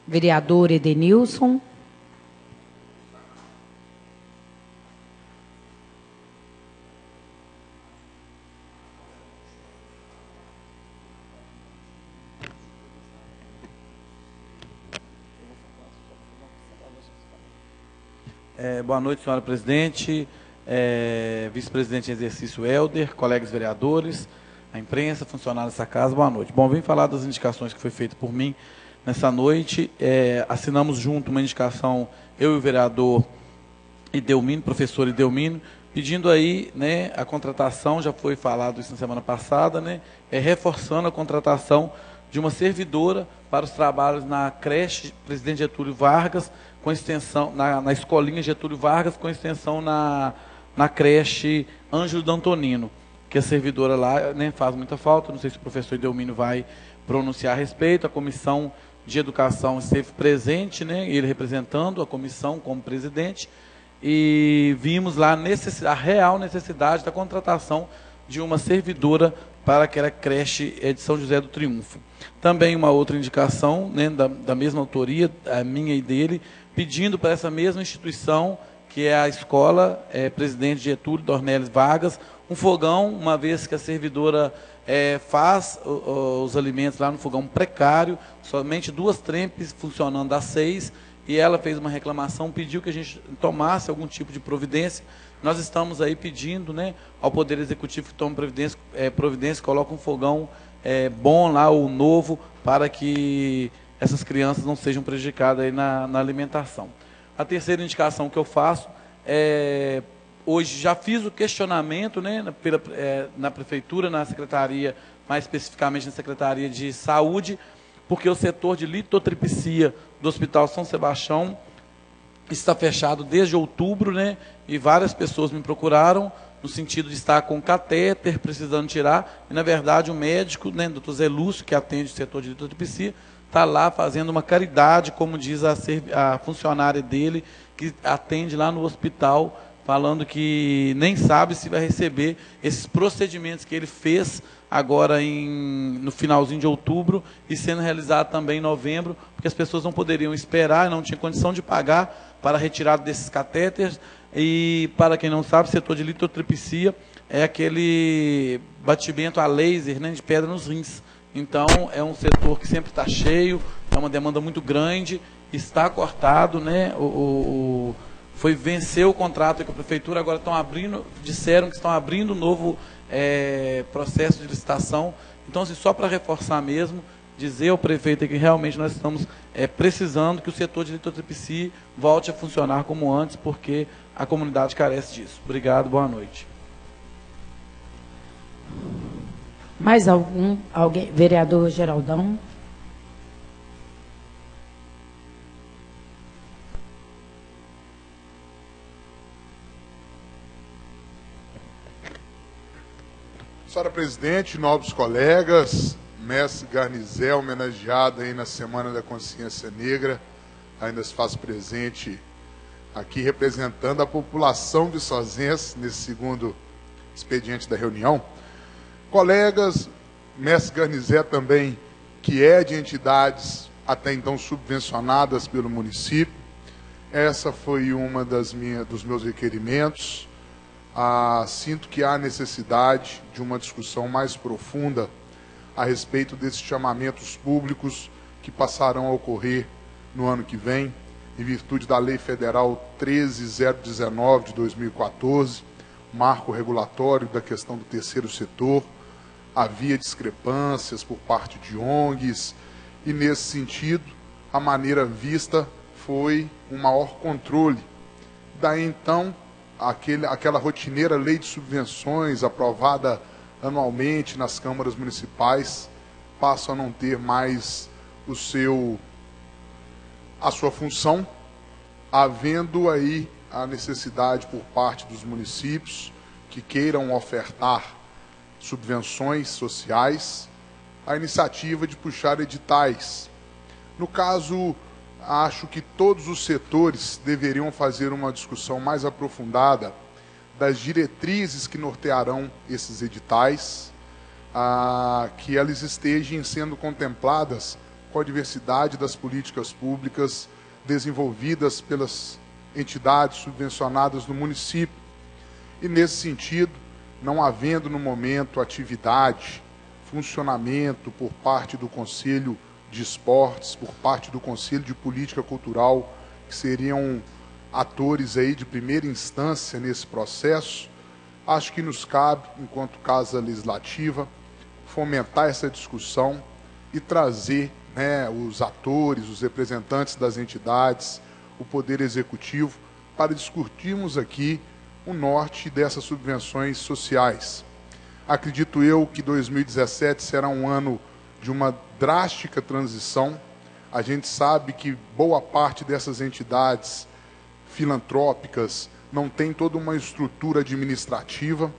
Vereador Edenilson. Boa noite, senhora presidente, vice-presidente em exercício Helder, colegas vereadores, a imprensa, funcionários dessa casa, boa noite. Bom, vim falar das indicações que foi feita por mim nessa noite. Assinamos junto uma indicação, eu e o vereador Idelmino, professor Idelmino, pedindo aí, né, a contratação, já foi falado isso na semana passada, né, reforçando a contratação de uma servidora para os trabalhos na creche Presidente Getúlio Vargas, com extensão, na escolinha Getúlio Vargas, com extensão na creche Ângelo D'Antonino, que a servidora lá, né, faz muita falta, não sei se o professor Idelmino vai pronunciar a respeito. A comissão de educação esteve presente, né, ele representando a comissão como presidente, e vimos lá a real necessidade da contratação de uma servidora para aquela creche de São José do Triunfo. Também uma outra indicação, né, da mesma autoria, a minha e dele, pedindo para essa mesma instituição, que é a escola Presidente Getúlio Dornelles Vargas, um fogão, uma vez que a servidora faz os alimentos lá no fogão precário, somente 2 trempes funcionando às 6, e ela fez uma reclamação, pediu que a gente tomasse algum tipo de providência. Nós estamos aí pedindo, né, ao Poder Executivo que tome providência, coloque um fogão bom lá, ou novo, para que essas crianças não sejam prejudicadas aí na alimentação. A terceira indicação que eu faço hoje já fiz o questionamento, né, na prefeitura, na secretaria, mais especificamente na Secretaria de Saúde, porque o setor de litotripsia do Hospital São Sebastião está fechado desde outubro, né, e várias pessoas me procuraram no sentido de estar com catéter, precisando tirar, e na verdade o médico, né, doutor Zé Lúcio, que atende o setor de litotripsia, está lá fazendo uma caridade, como diz a funcionária dele, que atende lá no hospital, falando que nem sabe se vai receber esses procedimentos que ele fez agora no finalzinho de outubro e sendo realizado também em novembro, porque as pessoas não poderiam esperar, não tinham condição de pagar para a retirada desses catéteres. E, para quem não sabe, o setor de litotripsia é aquele batimento a laser, né, de pedra nos rins. Então, é um setor que sempre está cheio, é uma demanda muito grande, está cortado, né, venceu o contrato com a prefeitura, agora disseram que estão abrindo um novo processo de licitação. Então, assim, só para reforçar mesmo, dizer ao prefeito que realmente nós estamos precisando que o setor de litotripsia volte a funcionar como antes, porque a comunidade carece disso. Obrigado, boa noite. Mais alguém? Vereador Geraldão. Senhora presidente, nobres colegas, mestre Garnizel, homenageado aí na Semana da Consciência Negra, ainda se faz presente aqui representando a população de Sozense nesse segundo expediente da reunião. Colegas, mestre Garnizel também, que é de entidades até então subvencionadas pelo município, essa foi uma dos meus requerimentos. Sinto que há necessidade de uma discussão mais profunda a respeito desses chamamentos públicos que passarão a ocorrer no ano que vem, em virtude da Lei Federal 13.019 de 2014, marco regulatório da questão do terceiro setor. Havia discrepâncias por parte de ONGs e, nesse sentido, a maneira vista foi um maior controle. Daí, então, aquela rotineira lei de subvenções aprovada anualmente nas câmaras municipais passa a não ter mais a sua função, havendo aí a necessidade por parte dos municípios que queiram ofertar subvenções sociais, a iniciativa de puxar editais. No caso, acho que todos os setores deveriam fazer uma discussão mais aprofundada das diretrizes que nortearão esses editais, que elas estejam sendo contempladas com a diversidade das políticas públicas desenvolvidas pelas entidades subvencionadas no município. E, nesse sentido, não havendo no momento atividade, funcionamento por parte do Conselho de Esportes, por parte do Conselho de Política Cultural, que seriam atores aí de primeira instância nesse processo, acho que nos cabe, enquanto Casa Legislativa, fomentar essa discussão e trazer, né, os atores, os representantes das entidades, o Poder Executivo, para discutirmos aqui o norte dessas subvenções sociais. Acredito eu que 2017 será um ano de uma drástica transição. A gente sabe que boa parte dessas entidades filantrópicas não tem toda uma estrutura administrativa,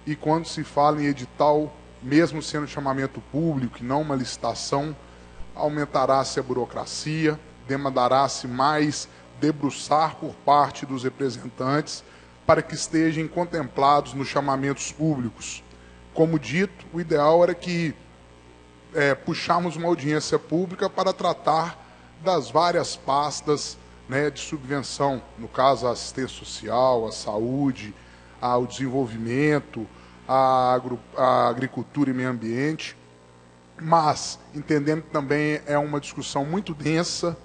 e quando se fala em edital, mesmo sendo chamamento público e não uma licitação, aumentará-se a burocracia, demandará-se mais debruçar por parte dos representantes para que estejam contemplados nos chamamentos públicos. Como dito, o ideal era que puxarmos uma audiência pública para tratar das várias pastas, né, de subvenção, no caso a assistência social, a saúde, o desenvolvimento, a agricultura e meio ambiente, mas, entendendo que também é uma discussão muito densa,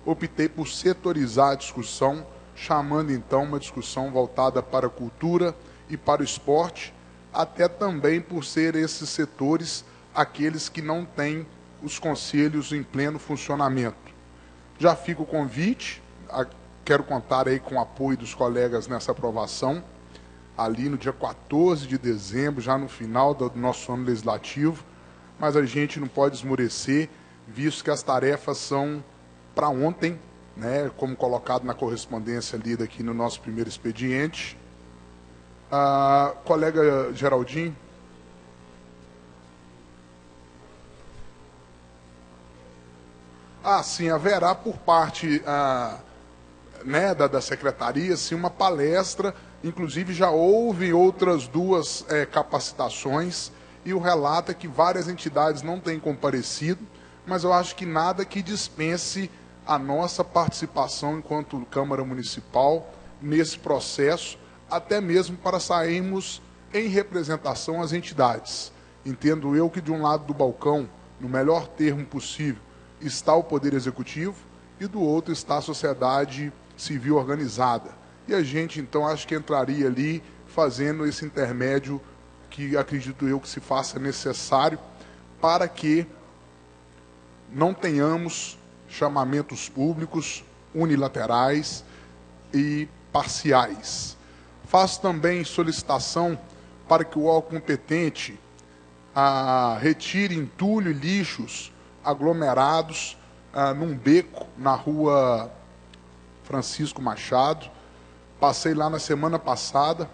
optei por setorizar a discussão, chamando então uma discussão voltada para a cultura e para o esporte, até também por ser esses setores aqueles que não têm os conselhos em pleno funcionamento. Já fica o convite, quero contar aí com o apoio dos colegas nessa aprovação, ali no dia 14 de dezembro, já no final do nosso ano legislativo, mas a gente não pode esmorecer, visto que as tarefas são para ontem, né, como colocado na correspondência lida aqui no nosso primeiro expediente. Colega Geraldinho. Sim, haverá por parte né, da secretaria, sim, uma palestra, inclusive já houve outras duas capacitações, e o relato é que várias entidades não têm comparecido, mas eu acho que nada que dispense a nossa participação enquanto Câmara Municipal nesse processo, até mesmo para sairmos em representação às entidades. Entendo eu que de um lado do balcão, no melhor termo possível, está o Poder Executivo e do outro está a sociedade civil organizada. E a gente, então, acho que entraria ali fazendo esse intermédio que acredito eu que se faça necessário para que não tenhamos chamamentos públicos unilaterais e parciais. Faço também solicitação para que o órgão competente retire entulho e lixos aglomerados num beco na rua Francisco Machado. Passei lá na semana passada,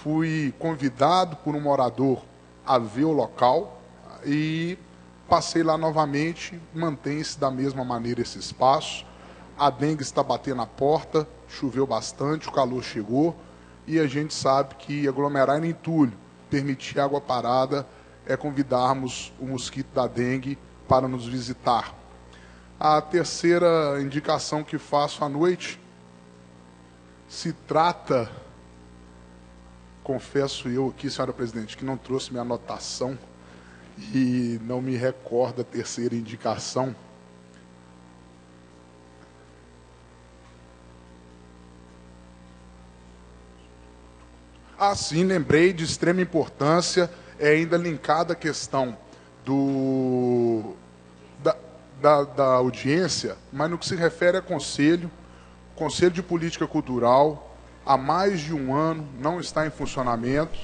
fui convidado por um morador a ver o local e passei lá novamente, mantém-se da mesma maneira esse espaço. A dengue está batendo a porta, choveu bastante, o calor chegou e a gente sabe que aglomerar em entulho, permitir água parada, é convidarmos o mosquito da dengue para nos visitar. A terceira indicação que faço à noite se trata, confesso eu aqui, senhora presidente, que não trouxe minha anotação e não me recordo a terceira indicação. Sim, lembrei, de extrema importância, é ainda linkada a questão da audiência, mas no que se refere a Conselho de Política Cultural, há mais de um ano não está em funcionamento.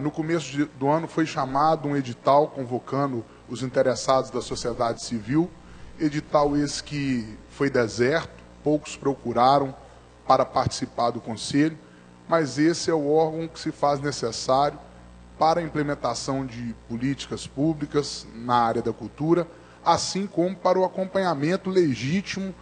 No começo do ano foi chamado um edital convocando os interessados da sociedade civil, edital esse que foi deserto, poucos procuraram para participar do Conselho, mas esse é o órgão que se faz necessário para a implementação de políticas públicas na área da cultura, assim como para o acompanhamento legítimo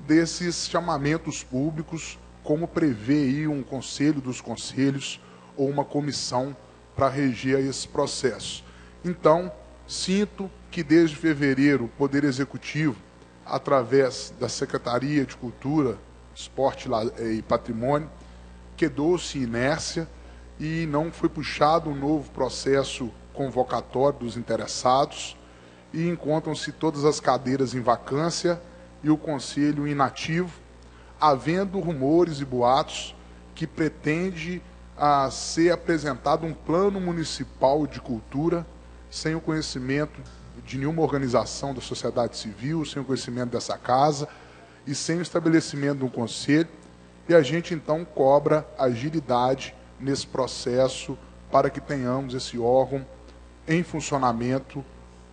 desses chamamentos públicos, como prevê aí um conselho dos conselhos ou uma comissão para reger esse processo. Então, sinto que desde fevereiro o Poder Executivo, através da Secretaria de Cultura, Esporte e Patrimônio, quedou-se inércia e não foi puxado um novo processo convocatório dos interessados e encontram-se todas as cadeiras em vacância e o Conselho inativo, havendo rumores e boatos que pretende ser apresentado um plano municipal de cultura sem o conhecimento de nenhuma organização da sociedade civil, sem o conhecimento dessa casa e sem o estabelecimento de um conselho, e a gente então cobra agilidade nesse processo para que tenhamos esse órgão em funcionamento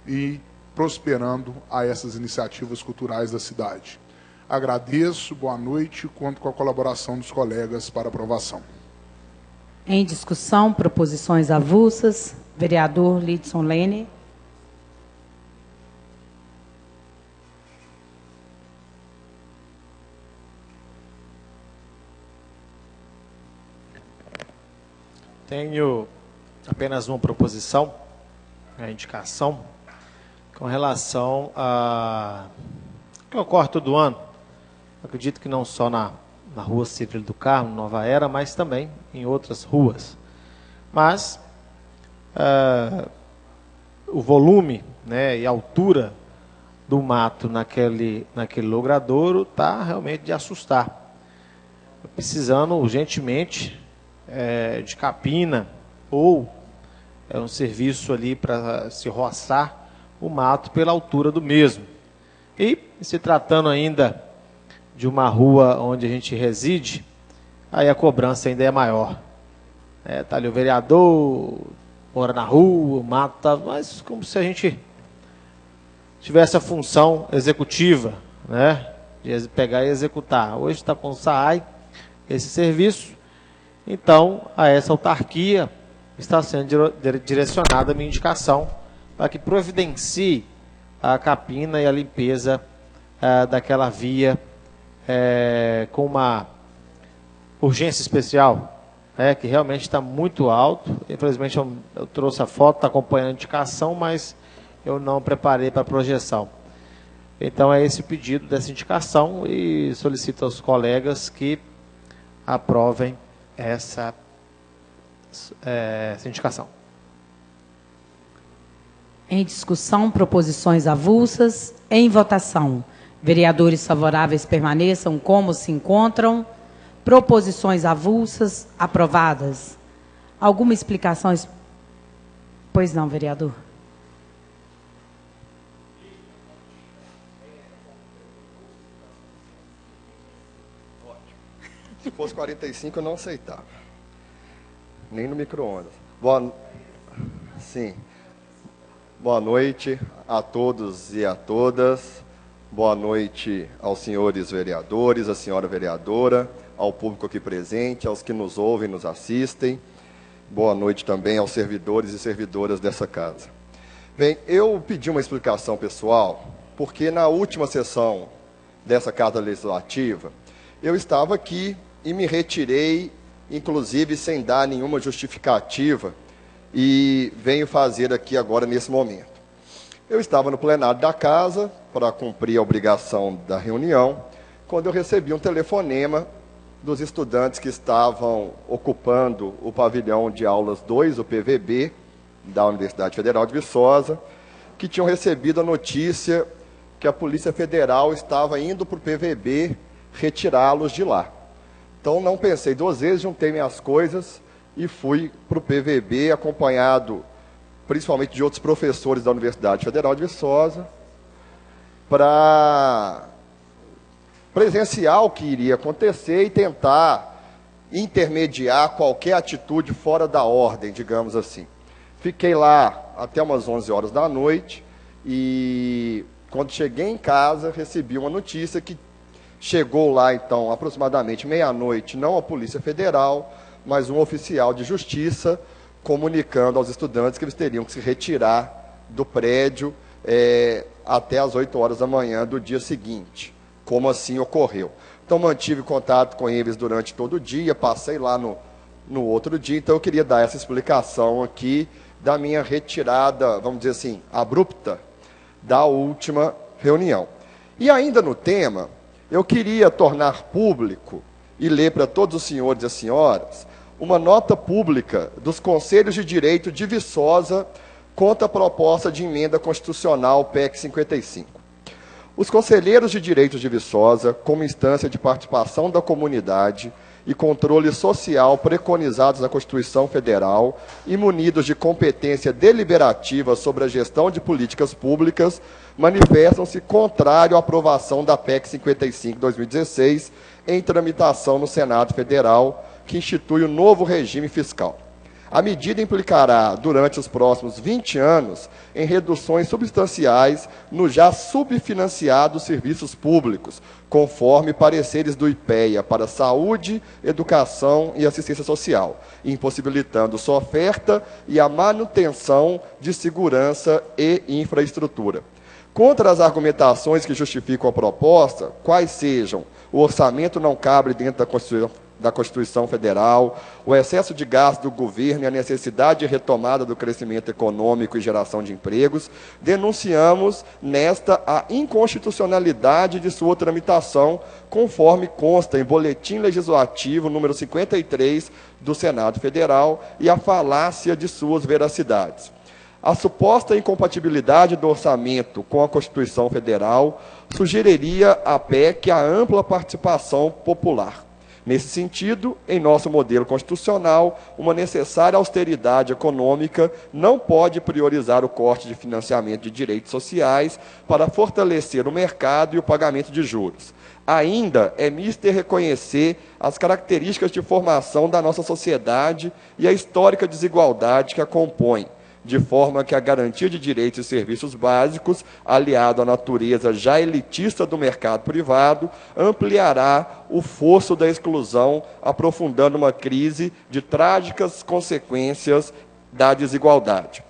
e prosperando a essas iniciativas culturais da cidade. Agradeço, boa noite, conto com a colaboração dos colegas para aprovação. Em discussão, proposições avulsas. Vereador Lidson Lene. Tenho apenas uma proposição, a indicação, com relação a que ocorre todo ano. Acredito que não só na Rua Cível do Carmo, Nova Era, mas também em outras ruas. Mas o volume, né, e a altura do mato naquele logradouro está realmente de assustar. Precisando urgentemente de capina ou um serviço ali para se roçar o mato pela altura do mesmo. E se tratando ainda de uma rua onde a gente reside, aí a cobrança ainda é maior. Tá ali o vereador, mora na rua, o mato tá, mas como se a gente tivesse a função executiva, né, de pegar e executar. Hoje está com o SAAI esse serviço, então a essa autarquia está sendo direcionada a minha indicação para que providencie a capina e a limpeza daquela via com uma urgência especial, que realmente está muito alto. Infelizmente eu trouxe a foto, está acompanhando a indicação, mas eu não preparei para a projeção. Então é esse o pedido dessa indicação e solicito aos colegas que aprovem essa indicação. Em discussão, proposições avulsas. Em votação. Vereadores favoráveis permaneçam como se encontram. Proposições avulsas aprovadas. Alguma explicação? Pois não, vereador. Se fosse 45, eu não aceitava. Nem no micro-ondas. Sim. Boa noite a todos e a todas. Boa noite aos senhores vereadores, à senhora vereadora, ao público aqui presente, aos que nos ouvem, nos assistem. Boa noite também aos servidores e servidoras dessa casa. Bem, eu pedi uma explicação pessoal, porque na última sessão dessa Casa Legislativa, eu estava aqui e me retirei, inclusive sem dar nenhuma justificativa, e venho fazer aqui agora nesse momento. Eu estava no plenário da casa para cumprir a obrigação da reunião, quando eu recebi um telefonema dos estudantes que estavam ocupando o pavilhão de aulas 2, o PVB, da Universidade Federal de Viçosa, que tinham recebido a notícia que a Polícia Federal estava indo para o PVB retirá-los de lá. Então não pensei duas vezes, juntei minhas coisas e fui para o PVB, acompanhado principalmente de outros professores da Universidade Federal de Viçosa, para presenciar o que iria acontecer e tentar intermediar qualquer atitude fora da ordem, digamos assim. Fiquei lá até umas 11 horas da noite e, quando cheguei em casa, recebi uma notícia que chegou lá, então, aproximadamente meia-noite, não a Polícia Federal, mas um oficial de justiça, comunicando aos estudantes que eles teriam que se retirar do prédio até as 8 horas da manhã do dia seguinte, como assim ocorreu. Então, mantive contato com eles durante todo o dia, passei lá no outro dia, então eu queria dar essa explicação aqui da minha retirada, vamos dizer assim, abrupta, da última reunião. E ainda no tema, eu queria tornar público e ler para todos os senhores e as senhoras uma nota pública dos Conselhos de Direito de Viçosa contra a proposta de emenda constitucional PEC 55. Os conselheiros de direitos de Viçosa, como instância de participação da comunidade e controle social preconizados na Constituição Federal e munidos de competência deliberativa sobre a gestão de políticas públicas, manifestam-se contrário à aprovação da PEC 55/2016 em tramitação no Senado Federal, que institui o novo regime fiscal. A medida implicará, durante os próximos 20 anos, em reduções substanciais nos já subfinanciados serviços públicos, conforme pareceres do IPEA para saúde, educação e assistência social, impossibilitando sua oferta e a manutenção de segurança e infraestrutura. Contra as argumentações que justificam a proposta, quais sejam o orçamento não cabe dentro da Constituição Federal, o excesso de gasto do governo e a necessidade de retomada do crescimento econômico e geração de empregos, denunciamos nesta a inconstitucionalidade de sua tramitação, conforme consta em Boletim Legislativo número 53 do Senado Federal, e a falácia de suas veracidades. A suposta incompatibilidade do orçamento com a Constituição Federal sugeriria à PEC a ampla participação popular. Nesse sentido, em nosso modelo constitucional, uma necessária austeridade econômica não pode priorizar o corte de financiamento de direitos sociais para fortalecer o mercado e o pagamento de juros. Ainda é mister reconhecer as características de formação da nossa sociedade e a histórica desigualdade que a compõe, de forma que a garantia de direitos e serviços básicos, aliado à natureza já elitista do mercado privado, ampliará o fosso da exclusão, aprofundando uma crise de trágicas consequências da desigualdade.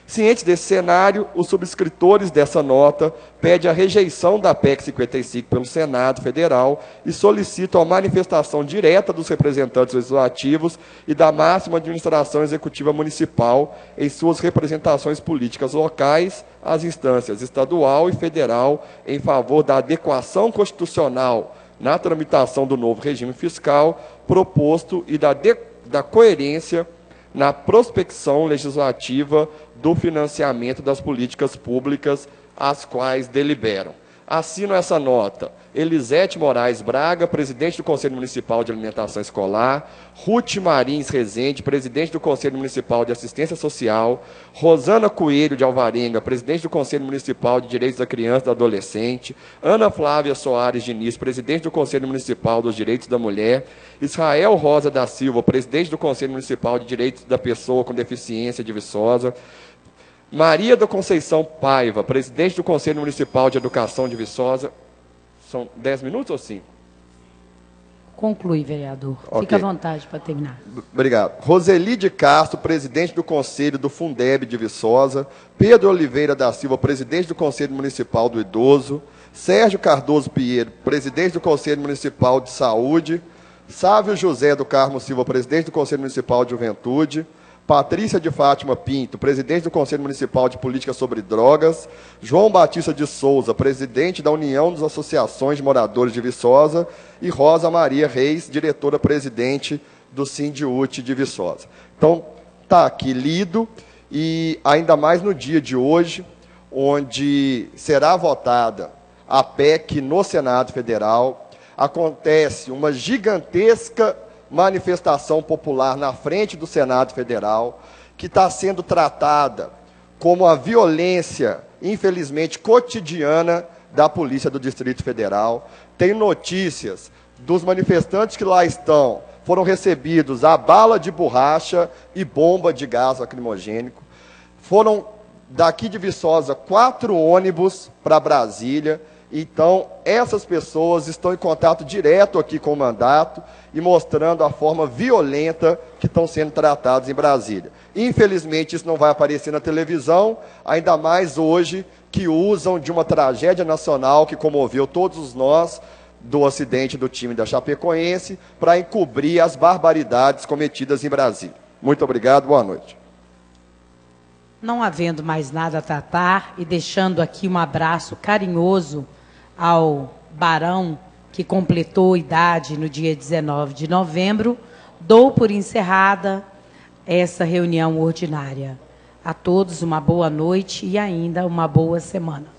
Cientes desse cenário, os subscritores dessa nota pedem a rejeição da PEC 55 pelo Senado Federal e solicitam a manifestação direta dos representantes legislativos e da máxima administração executiva municipal em suas representações políticas locais às instâncias estadual e federal em favor da adequação constitucional na tramitação do novo regime fiscal proposto e da coerência na prospecção legislativa do financiamento das políticas públicas às quais deliberam. Assino essa nota Elisete Moraes Braga, presidente do Conselho Municipal de Alimentação Escolar, Ruth Marins Rezende, presidente do Conselho Municipal de Assistência Social, Rosana Coelho de Alvarenga, presidente do Conselho Municipal de Direitos da Criança e do Adolescente, Ana Flávia Soares Diniz, presidente do Conselho Municipal dos Direitos da Mulher, Israel Rosa da Silva, presidente do Conselho Municipal de Direitos da Pessoa com Deficiência de Viçosa, Maria da Conceição Paiva, presidente do Conselho Municipal de Educação de Viçosa. São 10 minutos ou 5? Conclui, vereador. Okay. Fique à vontade para terminar. Obrigado. Roseli de Castro, presidente do Conselho do Fundeb de Viçosa. Pedro Oliveira da Silva, presidente do Conselho Municipal do Idoso. Sérgio Cardoso Pinheiro, presidente do Conselho Municipal de Saúde. Sávio José do Carmo Silva, presidente do Conselho Municipal de Juventude. Patrícia de Fátima Pinto, presidente do Conselho Municipal de Política sobre Drogas, João Batista de Souza, presidente da União das Associações de Moradores de Viçosa, e Rosa Maria Reis, diretora-presidente do Sindiúte de Viçosa. Então, está aqui lido, e ainda mais no dia de hoje, onde será votada a PEC no Senado Federal, acontece uma gigantesca manifestação popular na frente do Senado Federal, que está sendo tratada como a violência, infelizmente, cotidiana da Polícia do Distrito Federal. Tem notícias dos manifestantes que lá estão, foram recebidos a bala de borracha e bomba de gás lacrimogênico. Foram, daqui de Viçosa, 4 ônibus para Brasília. Então, essas pessoas estão em contato direto aqui com o mandato e mostrando a forma violenta que estão sendo tratados em Brasília. Infelizmente, isso não vai aparecer na televisão, ainda mais hoje, que usam de uma tragédia nacional que comoveu todos nós, do acidente do time da Chapecoense, para encobrir as barbaridades cometidas em Brasília. Muito obrigado, boa noite. Não havendo mais nada a tratar e deixando aqui um abraço carinhoso ao Barão, que completou idade no dia 19 de novembro, dou por encerrada essa reunião ordinária. A todos uma boa noite e ainda uma boa semana.